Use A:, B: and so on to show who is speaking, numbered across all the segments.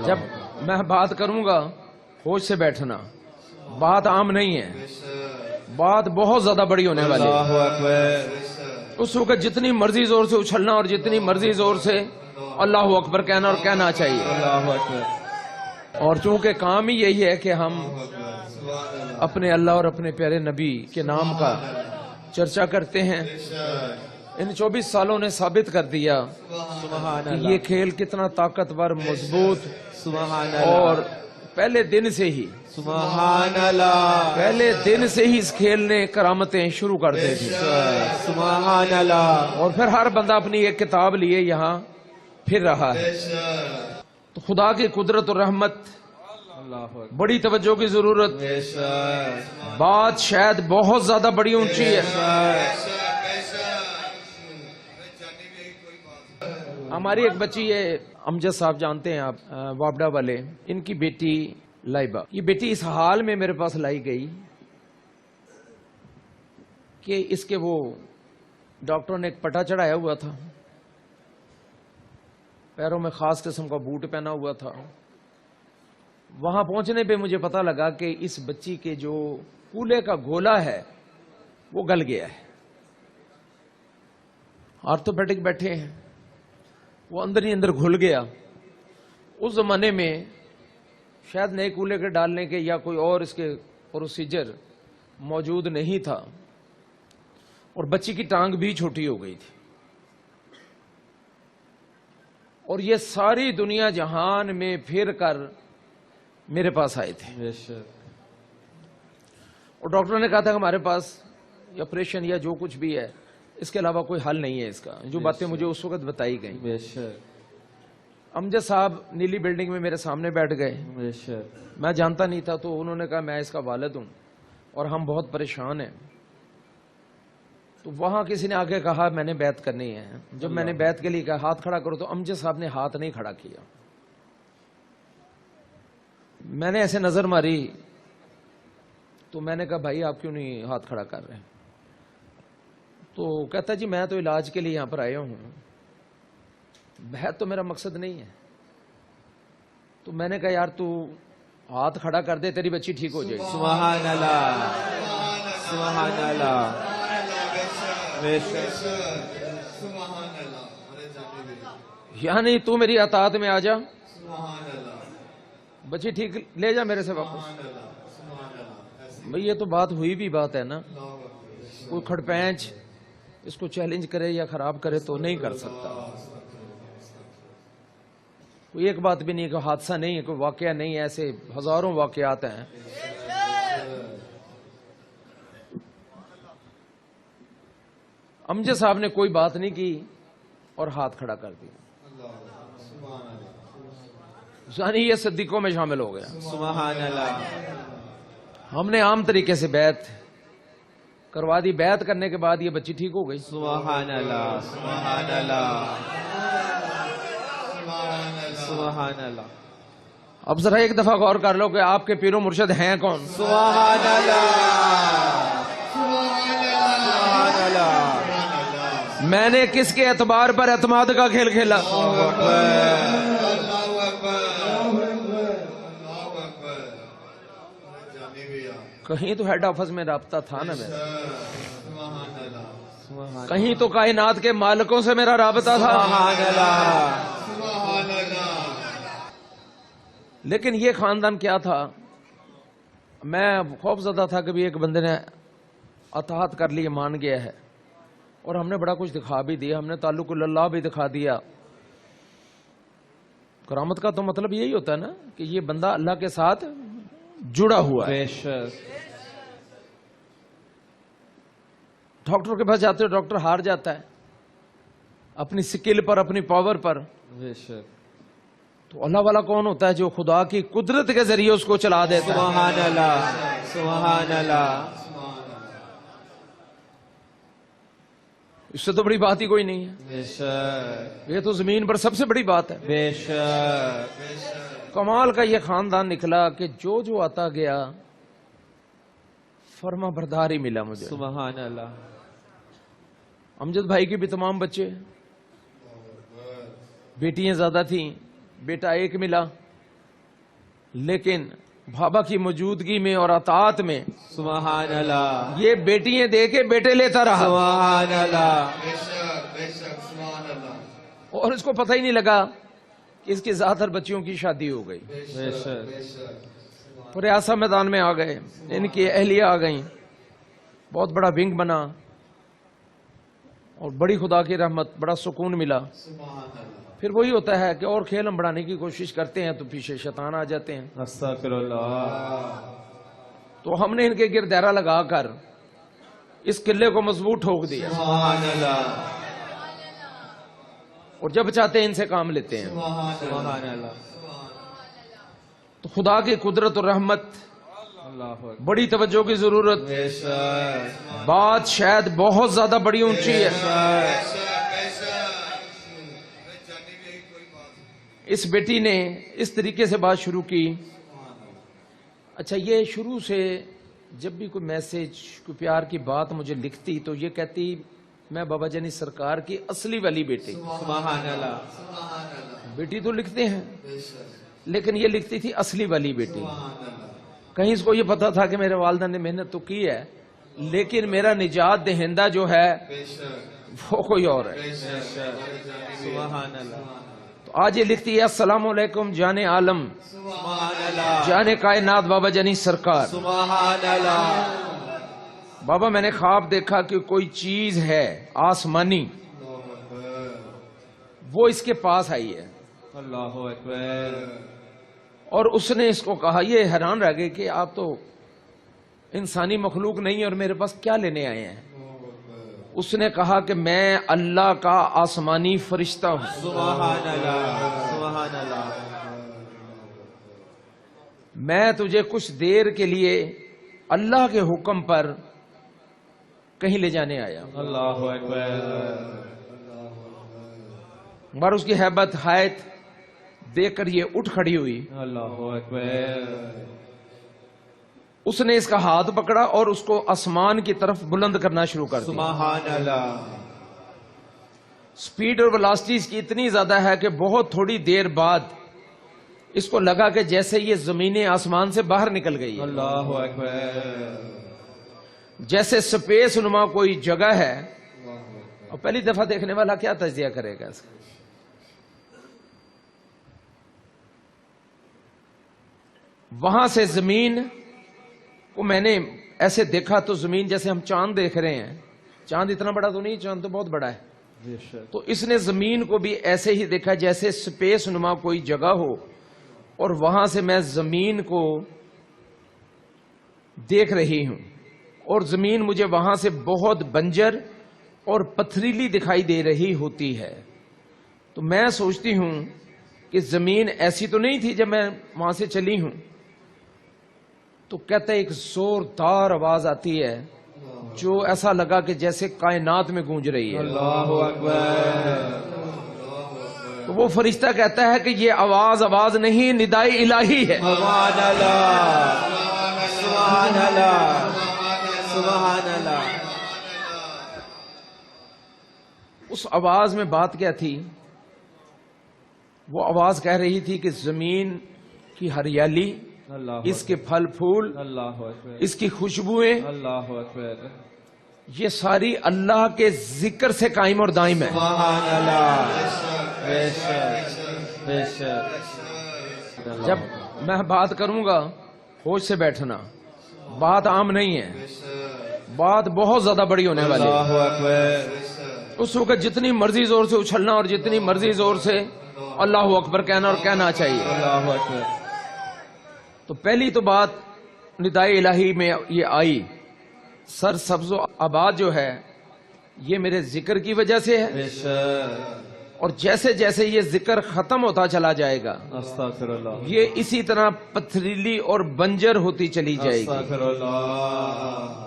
A: جب میں بات کروں گا ہوش سے بیٹھنا، بات عام نہیں ہے، بات بہت زیادہ بڑی ہونے والی ہے۔ اس وقت جتنی مرضی زور سے اچھلنا اور جتنی مرضی زور سے اللہ اکبر کہنا اور کہنا چاہیے، اور چونکہ کام ہی یہی ہے کہ ہم اپنے اللہ اور اپنے پیارے نبی کے نام کا چرچا کرتے ہیں۔ ان 24 سالوں نے ثابت کر دیا کہ یہ کھیل کتنا طاقتور، مضبوط، اور پہلے دن سے ہی
B: سبحان اللہ،
A: پہلے دن سے ہی اس کھیل نے کرامتیں شروع کر دی تھی۔
B: سبحان اللہ،
A: اور پھر ہر بندہ اپنی ایک کتاب لیے یہاں پھر رہا ہے۔ تو خدا کی قدرت اور رحمت، بڑی توجہ کی ضرورت، بات شاید بہت زیادہ بڑی اونچی ہے۔ ہماری ایک بچی ہے، امجد صاحب جانتے ہیں آپ، وابڈا والے، ان کی بیٹی لائبہ، یہ بیٹی اس حال میں میرے پاس لائی گئی کہ اس کے وہ ڈاکٹروں نے ایک پٹا چڑھایا ہوا تھا، پیروں میں خاص قسم کا بوٹ پہنا ہوا تھا۔ وہاں پہنچنے پہ مجھے پتا لگا کہ اس بچی کے جو کولے کا گولا ہے وہ گل گیا ہے۔ آرتھوپیڈک بیٹھے ہیں، وہ اندر ہی اندر گھل گیا۔ اس زمانے میں شاید نئے کولے کے ڈالنے کے یا کوئی اور اس کے پروسیجر موجود نہیں تھا، اور بچی کی ٹانگ بھی چھوٹی ہو گئی تھی، اور یہ ساری دنیا جہان میں پھر کر میرے پاس آئے تھے، اور ڈاکٹر نے کہا تھا کہ ہمارے پاس آپریشن یا جو کچھ بھی ہے اس کے علاوہ کوئی حل نہیں ہے اس کا، جو باتیں مجھے اس وقت بتائی گئیں۔ امجد صاحب نیلی بلڈنگ میں میرے سامنے بیٹھ گئے، میں جانتا نہیں تھا، تو انہوں نے کہا میں اس کا والد ہوں اور ہم بہت پریشان ہیں۔ تو وہاں کسی نے آگے کہا میں نے بیعت کرنی ہے۔ جب میں نے بیعت کے لیے کہا ہاتھ کھڑا کرو، تو امجد صاحب نے ہاتھ نہیں کھڑا کیا۔ میں نے ایسے نظر ماری، تو میں نے کہا بھائی آپ کیوں نہیں ہاتھ کھڑا کر رہے؟ تو کہتا جی میں تو علاج کے لیے یہاں پر آیا ہوں، بیعت تو میرا مقصد نہیں ہے۔ تو میں نے کہا یار تو ہاتھ کھڑا کر دے، تیری بچی ٹھیک ہو جائے گی۔
B: سبحان اللہ، سبحان اللہ،
A: یعنی تو میری اطاعت میں آ جا، بچی ٹھیک لے جا میرے سے واپس۔ بھئی یہ تو بات ہوئی بھی بات ہے نا، کوئی کھڑپینچ اس کو چیلنج کرے یا خراب کرے تو نہیں کر سکتا۔ کوئی ایک بات بھی نہیں، کوئی حادثہ نہیں ہے، کوئی واقعہ نہیں ہے، ایسے ہزاروں واقعات ہیں۔ امجد صاحب نے کوئی بات نہیں کی اور ہاتھ کھڑا کر دیا، یعنی یہ صدیقوں میں شامل ہو گیا۔
B: سبحان اللہ،
A: ہم نے عام طریقے سے بیعت کروا دی، بیعت کرنے کے بعد یہ بچی ٹھیک ہو گئی۔
B: سبحان اللہ، سبحان اللہ، سبحان اللہ۔
A: اب ذرا ایک دفعہ غور کر لو کہ آپ کے پیر و مرشد ہیں کون؟
B: سبحان اللہ، سبحان اللہ۔
A: میں نے کس کے اعتبار پر اعتماد کا کھیل کھیلا؟ کہیں تو ہیڈ آفس میں رابطہ تھا نا میرا، کہیں تو کائنات کے مالکوں سے میرا رابطہ تھا، لیکن یہ خاندان کیا تھا، میں خوف زدہ تھا کہ بھی ایک بندے نے اطاعت کر لی، مان گیا ہے، اور ہم نے بڑا کچھ دکھا بھی دیا، ہم نے تعلق اللہ بھی دکھا دیا۔ کرامت کا تو مطلب یہی ہوتا ہے نا کہ یہ بندہ اللہ کے ساتھ جڑا ہوا ہے۔ ڈاکٹر کے پاس جاتے ہو، ڈاکٹر ہار جاتا ہے اپنی سکل پر، اپنی پاور پر، تو اللہ والا کون ہوتا ہے جو خدا کی قدرت کے ذریعے اس کو چلا دیتا ہے۔
B: سبحان اللہ، سبحان اللہ۔
A: اس سے تو بڑی بات ہی کوئی نہیں ہے، یہ تو زمین پر سب سے بڑی بات ہے۔
B: بے شک،
A: کمال کا یہ خاندان نکلا کہ جو جو آتا گیا فرما بردار ہی ملا مجھے۔
B: سبحان اللہ۔
A: امجد بھائی کے بھی تمام بچے، بیٹیاں زیادہ تھیں، بیٹا ایک ملا، لیکن بابا کی موجودگی میں اور اطاعت میں
B: سبحان اللہ
A: یہ بیٹیاں دے کے بیٹے لیتا رہا،
B: سبحان اللہ
A: اور اس کو پتہ ہی نہیں لگا کہ اس کے زیادہ تر بچیوں کی شادی ہو گئی۔
B: بے شک
A: پورے آسا میدان میں آ گئے، ان کی اہلیہ آ گئیں، بہت بڑا ونگ بنا اور بڑی خدا کی رحمت، بڑا سکون ملا۔ پھر وہی ہوتا ہے کہ اور کھیل ہم بڑھانے کی کوشش کرتے ہیں تو پیچھے شیطان آ جاتے ہیں،
B: استغفر اللہ
A: تو ہم نے ان کے گرد دائرہ لگا کر اس قلعے کو مضبوط ٹھوک دیا،
B: سبحان اللہ
A: اور جب چاہتے ہیں ان سے کام لیتے ہیں۔
B: سبحان اللہ
A: تو خدا کی قدرت اور رحمت،
B: اللہ اکبر
A: بڑی توجہ کی ضرورت،
B: بے شک
A: بات شاید بہت زیادہ بڑی اونچی ہے۔ اس بیٹی نے اس طریقے سے بات شروع کی۔ اچھا، یہ شروع سے جب بھی کوئی میسج، کوئی پیار کی بات مجھے لکھتی تو یہ کہتی میں بابا جانی سرکار کی اصلی والی بیٹی۔
B: سبحان اللہ
A: بیٹی تو لکھتے ہیں لیکن یہ لکھتی تھی اصلی والی بیٹی۔ کہیں اس کو یہ پتا تھا کہ میرے والدہ نے محنت تو کی ہے لیکن میرا نجات دہندہ جو ہے وہ کوئی اور ہے۔
B: سبحان اللہ
A: تو آج یہ لکھتی ہے السلام علیکم جان عالم،
B: سبحان اللہ
A: جان کائنات بابا جانی سرکار۔
B: سبحان اللہ
A: بابا میں نے خواب دیکھا کہ کوئی چیز ہے آسمانی، وہ اس کے پاس آئی ہے
B: اللہ اکبر
A: اور اس نے اس کو کہا، یہ حیران رہ گئے کہ آپ تو انسانی مخلوق نہیں اور میرے پاس کیا لینے آئے ہیں۔ اس نے کہا کہ میں اللہ کا آسمانی فرشتہ ہوں۔
B: سبحان اللہ سبحان اللہ
A: میں تجھے کچھ دیر کے لیے اللہ کے حکم پر کہیں لے جانے آیا۔
B: اللہ اکبر
A: مگر اس کی ہیبت حیت دیکھ کر یہ اٹھ کھڑی ہوئی۔
B: اللہ اکبر
A: اس نے اس کا ہاتھ پکڑا اور اس کو آسمان کی طرف بلند کرنا شروع کر دیا۔
B: سبحان اللہ
A: سپیڈ اور ویلاسٹی اس کی اتنی زیادہ ہے کہ بہت تھوڑی دیر بعد اس کو لگا کہ جیسے یہ زمین آسمان سے باہر نکل گئی ہے،
B: اللہ اکبر
A: جیسے سپیس نما کوئی جگہ ہے۔ اور پہلی دفعہ دیکھنے والا کیا تجزیہ کرے گا اس کا؟ وہاں سے زمین کو میں نے ایسے دیکھا تو زمین جیسے ہم چاند دیکھ رہے ہیں، چاند اتنا بڑا تو نہیں، چاند تو بہت بڑا ہے،
B: بے شک
A: تو اس نے زمین کو بھی ایسے ہی دیکھا جیسے سپیس نما کوئی جگہ ہو، اور وہاں سے میں زمین کو دیکھ رہی ہوں اور زمین مجھے وہاں سے بہت بنجر اور پتھریلی دکھائی دے رہی ہوتی ہے۔ تو میں سوچتی ہوں کہ زمین ایسی تو نہیں تھی جب میں وہاں سے چلی ہوں۔ تو کہتا ہے ایک زوردار آواز آتی ہے جو ایسا لگا کہ جیسے کائنات میں گونج رہی ہے۔
B: اللہ اکبر
A: تو وہ فرشتہ کہتا ہے کہ یہ آواز نہیں، ندائے الہی ہے۔
B: سبحان اللہ سبحان اللہ سبحان اللہ
A: اس آواز میں بات کیا تھی؟ وہ آواز کہہ رہی تھی کہ زمین کی ہریالی،
B: اللہ
A: اس کے پھل پھول،
B: اللہ اکبر
A: اس کی خوشبوئیں،
B: اللہ اکبر
A: یہ ساری اللہ کے ذکر سے قائم اور دائم ہے۔
B: سبحان اللہ بے شک بے شک
A: جب میں بات کروں گا ہوش سے بیٹھنا، بات عام نہیں ہے، بات بہت زیادہ بڑی ہونے والی ہے۔
B: اللہ اکبر
A: اس وقت جتنی مرضی زور سے اچھلنا اور جتنی مرضی زور سے اللہ اکبر کہنا اور کہنا چاہیے۔
B: اللہ اکبر
A: تو پہلی تو بات ندائے الہی میں یہ آئی، سر سبز و آباد جو ہے یہ میرے ذکر کی وجہ سے ہے،
B: بے شک
A: اور جیسے جیسے یہ ذکر ختم ہوتا چلا جائے گا
B: استغفر اللہ
A: یہ اسی طرح پتھریلی اور بنجر ہوتی چلی جائے گی۔
B: استغفر اللہ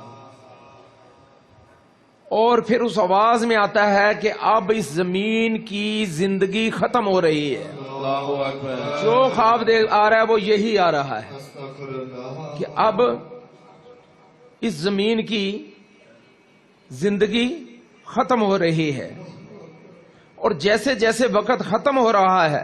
A: اور پھر اس آواز میں آتا ہے کہ اب اس زمین کی زندگی ختم ہو رہی ہے۔
B: اللہ اکبر
A: جو خواب آ رہا ہے وہ یہی آ رہا ہے کہ اب اس زمین کی زندگی ختم ہو رہی ہے، اور جیسے جیسے وقت ختم ہو رہا ہے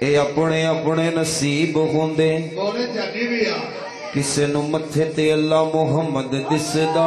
B: ਇਹ ਆਪਣੇ ਆਪਣੇ ਨਸੀਬ ਹੁੰਦੇ
C: ਬੋਲੇ ਜਾਨੀ ਵੀ ਆ
B: ਕਿਸੇ ਨੂੰ ਮੱਥੇ ਤੇ ਅੱਲਾ ਮੁਹੰਮਦ ਦਿਸਦਾ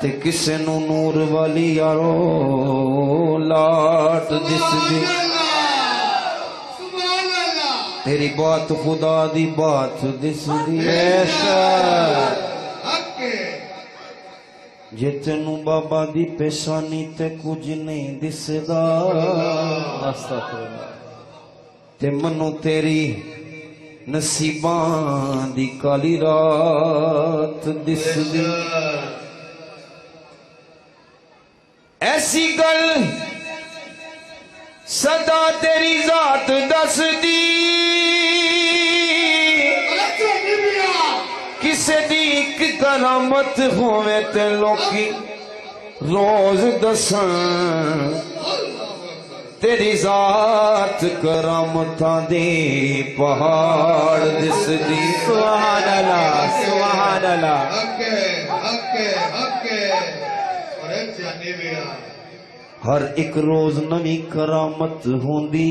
B: ਤੇ ਕਿਸੇ ਨੂੰ ਨੂਰ ਵਾਲੀ ਯਾਰੋ ਲਾਟ ਦਿਸਦੀ
C: ਸੁਭਾਨ ਅੱਲਾਹ
B: ਤੇਰੀ ਬਾਤ ਖੁਦਾ ਦੀ ਬਾਤ ਦਿਸਦੀ
C: ਹੱਕੇ
B: ਜੇ ਤੈਨੂੰ ਬਾਬਾ ਦੀ ਪੇਸ਼ਾਨੀ ਤੇ ਕੁਝ ਨਹੀਂ ਦਿਸਦਾ ਤੇ ਮਨੂੰ ਤੇਰੀ ਨਸੀਬਾਂ ਦੀ ਕਾਲੀ ਰਾਤ ਦਿਸਦੀ ਐਸੀ ਗੱਲ ਸਦਾ ਤੇਰੀ ਜ਼ਾਤ ਦੱਸਦੀ
C: ਜਾਨੀ ਵੀ ਆ
B: ਕਿਸੇ ਦੀ ਇੱਕ ਕਰਾਮਤ ਹੋਵੇ ਤੇ ਲੋਕੀ ਰੋਜ਼ ਦੱਸਣ ਤੇਰੀ ਜ਼ਾਤ ਕਰਾਮਤਾਂ ਦੇ ਪਹਾੜ ਦਿਸਦੀ ਸੁਭਾਨ ਅੱਲਾਹ ਸੁਭਾਨ ਅੱਲਾਹ
C: ਹੱਕੇ ਹੱਕੇ ਹੱਕੇ ਬੋਲੇ ਜਾਨੀ ਵੀ ਆ
B: ਹਰ ਇੱਕ ਰੋਜ਼ ਨਵੀਂ ਕਰਾਮਤ ਹੁੰਦੀ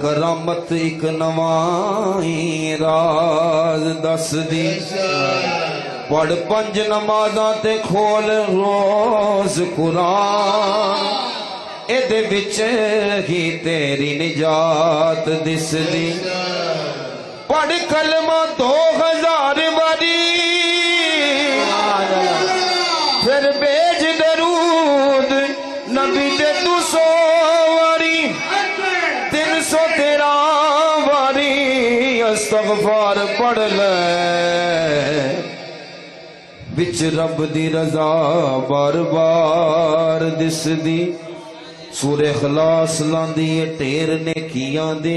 B: ਕਰਾਮਤ ਇੱਕ ਨਵਾਂ ਹੀ ਰਾਜ਼ ਦੱਸਦੀ ਪੜ ਪੰਜ ਨਮਾਜ਼ਾਂ ਤੇ ਖੋਲ ਰੋਜ਼ ਕੁਰਾਨ ਇਹਦੇ ਵਿੱਚ ਹੀ ਤੇਰੀ ਨਿਜਾਤ ਦਿਸਦੀ ਪੜ ਕਲਮਾ 2000 ਵਾਰੀ ਫਿਰ ਭੇਜ ਦਰੂਦ ਨਬੀ ਤੇ 200 ਵਾਰੀ 313 ਵਾਰੀ ਅਸਤਗਫਾਰ ਪੜ ਲੈ ਵਿੱਚ ਰੱਬ ਦੀ ਰਜ਼ਾ ਬਾਰ-ਬਾਰ ਦਿਸਦੀ ਸੂਰੇ ਇਖਲਾਸ ਲਾਂਦੀ ਏ ਢੇਰ ਨੇਕੀਆਂ ਦੇ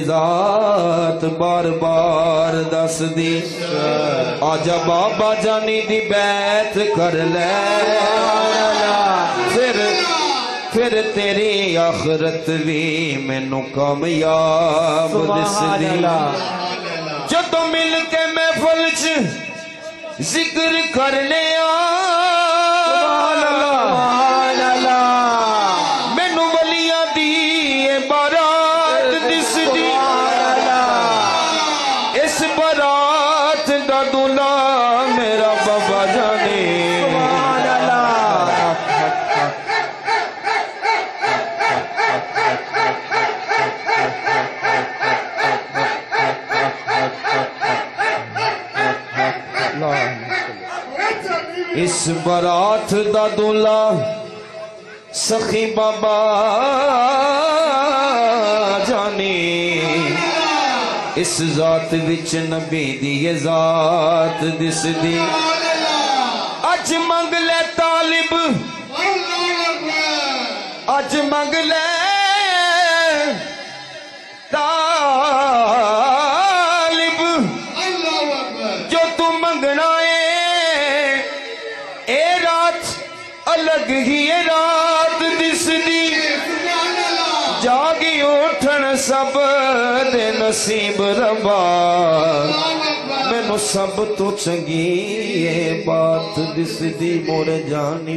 B: ਜ਼ਾਤ ਬਾਰ-ਬਾਰ ਦੱਸਦੀ ਆਜਾ ਬਾਬਾ ਜਾਨੀ ਦੀ ਬੈਤ ਕਰ ਲੈ ਫਿਰ ਤੇਰੀ ਆਖਰਤ ਵੀ ਮੈਨੂੰ ਕਾਮਯਾਬ ਦਿਸਦੀ ਜਦੋਂ ਮਿਲ ਕੇ ਮਹਿਫਲ 'ਚ ਜ਼ਿਕਰ ਕਰਨੇ ਆ ਮੈਨੂੰ ਵਲੀਆਂ ਦੀ ਇਹ ਬਾਰਾਤ ਦਿਸਦੀ ਇਸ ਬਾਰਾਤ ਦਾ ਦੁਲਾ ਮੇਰਾ ਬਾਬਾ ਜਾਨੇ ਇਸ ਬਾਰਾਤ ਦਾ ਦੁਲਾ ਸਖੀ ਬਾਬਾ ਜਾਨੇ ਇਸ ਜ਼ਾਤ ਵਿੱਚ ਨਬੀ ਦੀ ਇਹ ਜ਼ਾਤ ਦਿਸਦੀ ਅੱਜ ਮੰਗ ਲੈ ਤਾਲਿਬ ਅੱਜ ਮੰਗ ਲੈ ਤਾਲਿਬ ਜੋ ਤੂੰ ਮੰਗਣਾ ਏ ਇਹ ਰਾਤ ਅਲੱਗ ਹੀ ਇਹ ਰਾਤ ਦਿਸਦੀ ਜਾਗੀ ਉਠਣ ਸਭ ਦੇ ਨਸੀਬ ਰੱਬਾ ਮੈਨੂੰ ਸਭ ਤੋਂ ਚੰਗੀ ਇਹ ਬਾਤ ਦਿਸਦੀ ਮੋਰੇ ਜਾਨੀ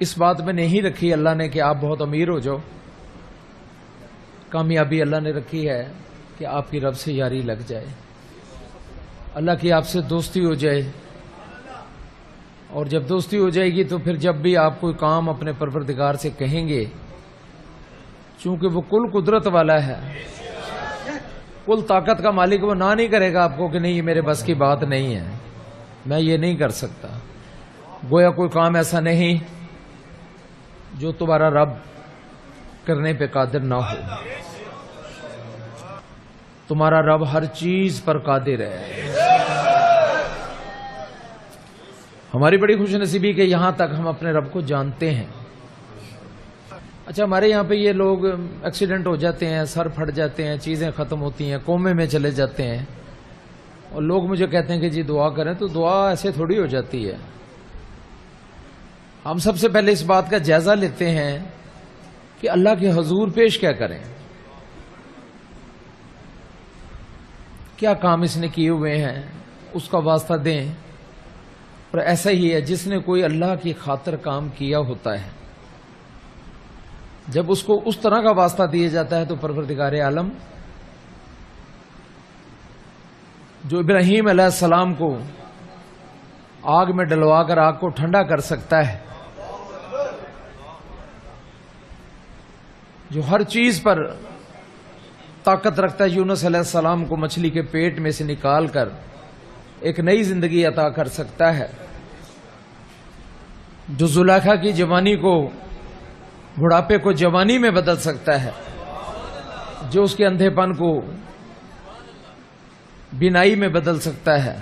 A: اس بات میں نہیں رکھی اللہ نے کہ آپ بہت امیر ہو جاؤ. کامیابی اللہ نے رکھی ہے کہ آپ کی رب سے یاری لگ جائے, اللہ کی آپ سے دوستی ہو جائے. اور جب دوستی ہو جائے گی تو پھر جب بھی آپ کوئی کام اپنے پروردگار سے کہیں گے, چونکہ وہ کل قدرت والا ہے, کل طاقت کا مالک, وہ نہ نہیں کرے گا آپ کو کہ نہیں یہ میرے بس کی بات نہیں ہے, میں یہ نہیں کر سکتا. گویا کوئی کام ایسا نہیں جو تمہارا رب کرنے پہ قادر نہ ہو. تمہارا رب ہر چیز پر قادر ہے. ہماری بڑی خوش نصیبی کہ یہاں تک ہم اپنے رب کو جانتے ہیں. اچھا, ہمارے یہاں پہ یہ لوگ ایکسیڈنٹ ہو جاتے ہیں, سر پھٹ جاتے ہیں, چیزیں ختم ہوتی ہیں, کومے میں چلے جاتے ہیں, اور لوگ مجھے کہتے ہیں کہ جی دعا کریں, تو دعا ایسے تھوڑی ہو جاتی ہے. ہم سب سے پہلے اس بات کا جائزہ لیتے ہیں کہ اللہ کے حضور پیش کیا کریں, کیا کام اس نے کیے ہوئے ہیں اس کا واسطہ دیں. اور ایسا ہی ہے جس نے کوئی اللہ کی خاطر کام کیا ہوتا ہے, جب اس کو اس طرح کا واسطہ دیا جاتا ہے تو پروردگار عالم جو ابراہیم علیہ السلام کو آگ میں ڈلوا کر آگ کو ٹھنڈا کر سکتا ہے, جو ہر چیز پر طاقت رکھتا ہے, یونس علیہ السلام کو مچھلی کے پیٹ میں سے نکال کر ایک نئی زندگی عطا کر سکتا ہے, جو زلیخا کی جوانی کو بڑھاپے کو جوانی میں بدل سکتا ہے, جو اس کے اندھے پن کو بینائی میں بدل سکتا ہے,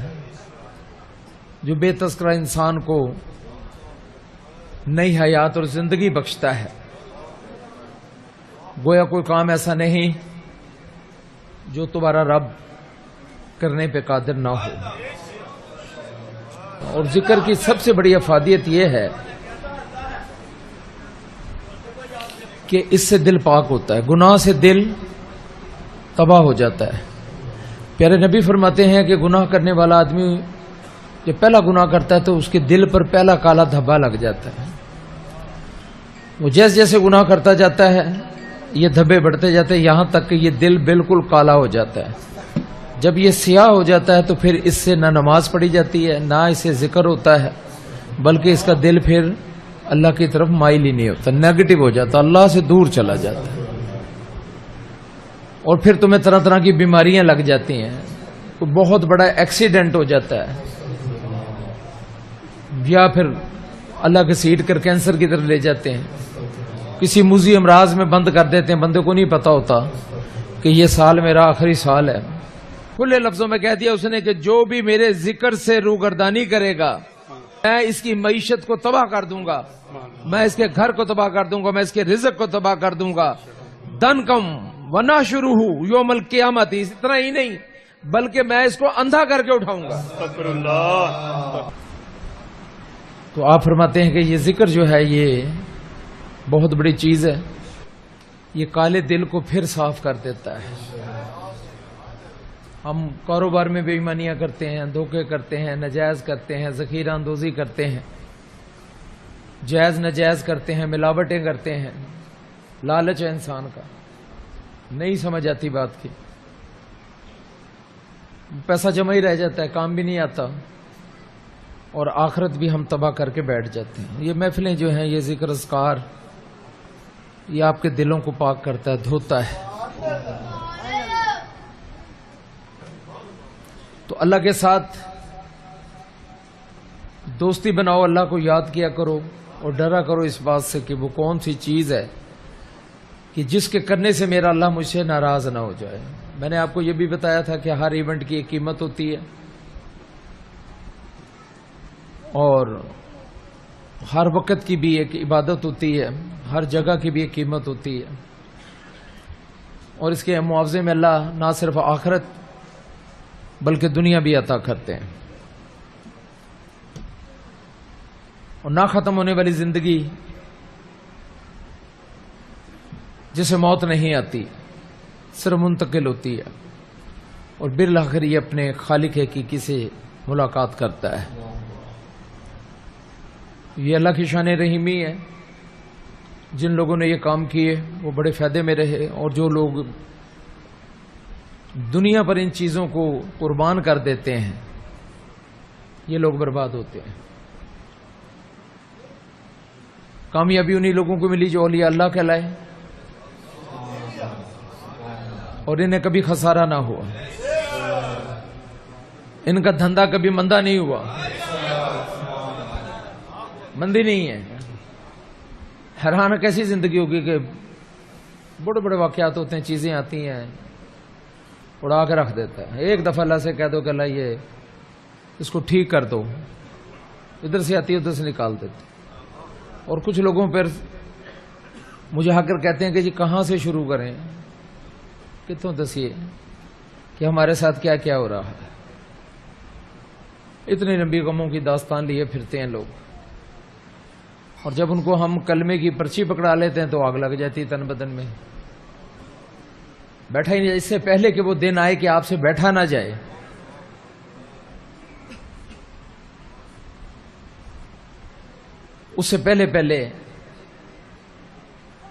A: جو بے تذکرہ انسان کو نئی حیات اور زندگی بخشتا ہے. گویا کوئی کام ایسا نہیں جو تمہارا رب کرنے پہ قادر نہ ہو. اور ذکر کی سب سے بڑی افادیت یہ ہے کہ اس سے دل پاک ہوتا ہے, گناہ سے دل تباہ ہو جاتا ہے. پیارے نبی فرماتے ہیں کہ گناہ کرنے والا آدمی جب پہلا گناہ کرتا ہے تو اس کے دل پر پہلا کالا دھبا لگ جاتا ہے. وہ جیسے جیسے گناہ کرتا جاتا ہے یہ دھبے بڑھتے جاتے ہیں, یہاں تک کہ یہ دل بالکل کالا ہو جاتا ہے. جب یہ سیاہ ہو جاتا ہے تو پھر اس سے نہ نماز پڑھی جاتی ہے, نہ اسے ذکر ہوتا ہے, بلکہ اس کا دل پھر اللہ کی طرف مائل ہی نہیں ہوتا, نیگیٹو ہو جاتا, اللہ سے دور چلا جاتا ہے. اور پھر تمہیں طرح طرح کی بیماریاں لگ جاتی ہیں, تو بہت بڑا ایکسیڈنٹ ہو جاتا ہے, یا پھر اللہ کے سیٹ کر کینسر کی طرف لے جاتے ہیں, کسی موذی امراض میں بند کر دیتے ہیں, بندے کو نہیں پتا ہوتا کہ یہ سال میرا آخری سال ہے. کھلے لفظوں میں کہہ دیا اس نے کہ جو بھی میرے ذکر سے روگردانی کرے گا میں اس کی معیشت کو تباہ کر دوں گا, میں اس کے گھر کو تباہ کر دوں گا, میں اس کے رزق کو تباہ کر دوں گا. دن کم وناشرہ یوم القیامت, اتنا ہی نہیں بلکہ میں اس کو اندھا کر کے اٹھاؤں گا. تو آپ فرماتے ہیں کہ یہ ذکر جو ہے یہ بہت بڑی چیز ہے, یہ کالے دل کو پھر صاف کر دیتا ہے. ہم کاروبار میں بے ایمانیاں کرتے ہیں, دھوکے کرتے ہیں, نجائز کرتے ہیں, ذخیرہ اندوزی کرتے ہیں, جائز نجائز کرتے ہیں, ملاوٹیں کرتے ہیں. لالچ ہے انسان کا, نہیں سمجھ آتی بات کی, پیسہ جمع ہی رہ جاتا ہے, کام بھی نہیں آتا, اور آخرت بھی ہم تباہ کر کے بیٹھ جاتے ہیں. یہ محفلیں جو ہیں, یہ ذکر اذکار, یہ آپ کے دلوں کو پاک کرتا ہے, دھوتا ہے. تو اللہ کے ساتھ دوستی بناؤ, اللہ کو یاد کیا کرو, اور ڈرا کرو اس بات سے کہ وہ کون سی چیز ہے کہ جس کے کرنے سے میرا اللہ مجھ سے ناراض نہ ہو جائے. میں نے آپ کو یہ بھی بتایا تھا کہ ہر ایونٹ کی ایک قیمت ہوتی ہے, اور ہر وقت کی بھی ایک عبادت ہوتی ہے, ہر جگہ کی بھی ایک قیمت ہوتی ہے, اور اس کے معاوضے میں اللہ نہ صرف آخرت بلکہ دنیا بھی عطا کرتے ہیں. اور نہ ختم ہونے والی زندگی جسے موت نہیں آتی, صرف منتقل ہوتی ہے, اور بالآخر یہ اپنے خالق حقیقی سے ملاقات کرتا ہے. یہ اللہ کی شان رحیمی ہے. جن لوگوں نے یہ کام کیے وہ بڑے فائدے میں رہے، اور جو لوگ دنیا پر ان چیزوں کو قربان کر دیتے ہیں یہ لوگ برباد ہوتے ہیں. کامیابی انہی لوگوں کو ملی جو اولیاء اللہ کہلائے اور انہیں کبھی خسارہ نہ ہوا، ان کا دھندا کبھی مندہ نہیں ہوا، مندی نہیں ہے. حیران کیسی زندگی ہوگی کہ بڑے بڑے واقعات ہوتے ہیں، چیزیں آتی ہیں اڑا کے رکھ دیتا ہے. ایک دفعہ اللہ سے کہہ دو کہ اللہ یہ اس کو ٹھیک کر دو، ادھر سے آتی ہے ادھر سے نکال دیتے. اور کچھ لوگوں پر مجھے آ کر کہتے ہیں کہ جی کہاں سے شروع کریں، کتوں دسیے کہ ہمارے ساتھ کیا کیا ہو رہا ہے. اتنی لمبی غموں کی داستان لیے پھرتے ہیں لوگ، اور جب ان کو ہم کلمے کی پرچی پکڑا لیتے ہیں تو آگ لگ جاتی تن بدن میں. بیٹھا ہی نہیں، اس سے پہلے کہ وہ دن آئے کہ آپ سے بیٹھا نہ جائے. اس سے پہلے پہلے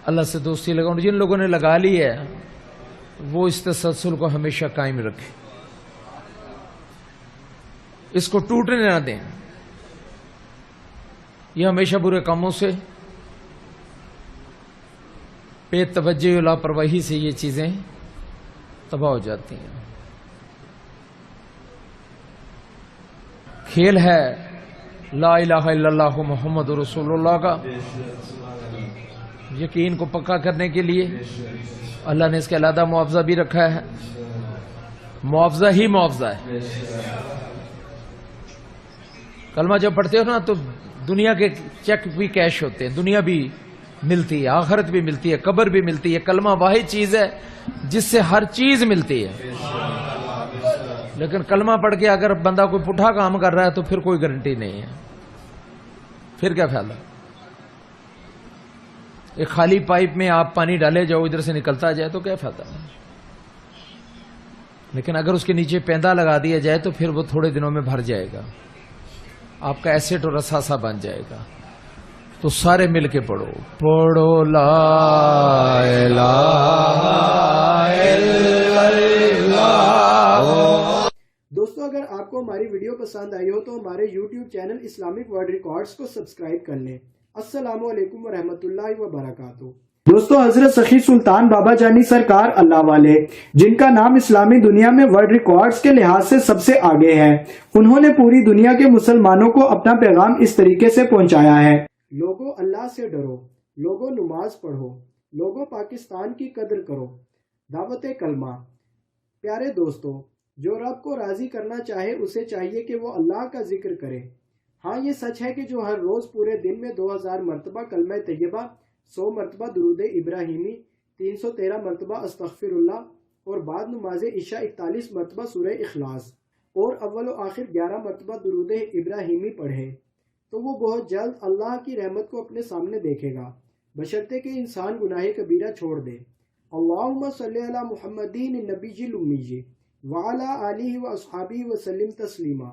A: اللہ سے دوستی لگاؤ. جن لوگوں نے لگا لی ہے وہ اس تسلسل کو ہمیشہ قائم رکھیں، اس کو ٹوٹنے نہ دیں. یہ ہمیشہ برے کاموں سے، بے توجہ لاپرواہی سے یہ چیزیں تباہ ہو جاتی ہیں. کھیل ہے لا الہ الا اللہ محمد رسول اللہ کا. یقین کو پکا کرنے کے لیے اللہ نے اس کا علیحدہ معاوضہ بھی رکھا ہے. معاوضہ ہی معاوضہ ہے. کلمہ جب پڑھتے ہو نا تو دنیا کے چیک بھی کیش ہوتے ہیں، دنیا بھی ملتی ہے، آخرت بھی ملتی ہے، قبر بھی ملتی ہے. کلمہ واحد چیز ہے جس سے ہر چیز ملتی ہے. لیکن کلمہ پڑھ کے اگر بندہ کوئی پٹھا کام کر رہا ہے تو پھر کوئی گارنٹی نہیں ہے. پھر کیا فائدہ؟ ایک خالی پائپ میں آپ پانی ڈالے جاؤ، ادھر سے نکلتا جائے تو کیا فائدہ؟ لیکن اگر اس کے نیچے پیندا لگا دیا جائے تو پھر وہ تھوڑے دنوں میں بھر جائے گا، آپ کا ایسٹ اور اثاثہ بن جائے گا. تو سارے مل کے پڑھو، پڑھو لا الہ الا اللہ.
D: دوستو اگر آپ کو ہماری ویڈیو پسند آئی ہو تو ہمارے YouTube channel Islamic world records کو سبسکرائب کر لیں. السلام علیکم ورحمۃ اللہ وبرکاتہ. دوستو حضرت سخی سلطان بابا جانی سرکار اللہ والے، جن کا نام اسلامی دنیا میں ورلڈ ریکارڈز کے لحاظ سے سب سے آگے ہے، انہوں نے پوری دنیا کے مسلمانوں کو اپنا پیغام اس طریقے سے پہنچایا ہے. لوگوں اللہ سے ڈرو، لوگوں نماز پڑھو، لوگوں پاکستان کی قدر کرو، دعوت کلمہ. پیارے دوستو، جو رب کو راضی کرنا چاہے اسے چاہیے کہ وہ اللہ کا ذکر کرے. ہاں یہ سچ ہے کہ جو ہر روز پورے دن میں 2000 مرتبہ کلمہ طیبہ، 100 مرتبہ درود ابراہیمی، 313 مرتبہ استغفر اللہ اور بعد نماز عشاء 41 مرتبہ سورہ اخلاص اور اول و آخر 11 مرتبہ درود ابراہیمی پڑھے تو وہ بہت جلد اللہ کی رحمت کو اپنے سامنے دیکھے گا، بشرطے کہ انسان گناہ کبیرہ چھوڑ دے. اللہم صلی علی محمدین النبی الامی وعلی آلہ و اصحابہ وسلم تسلیما.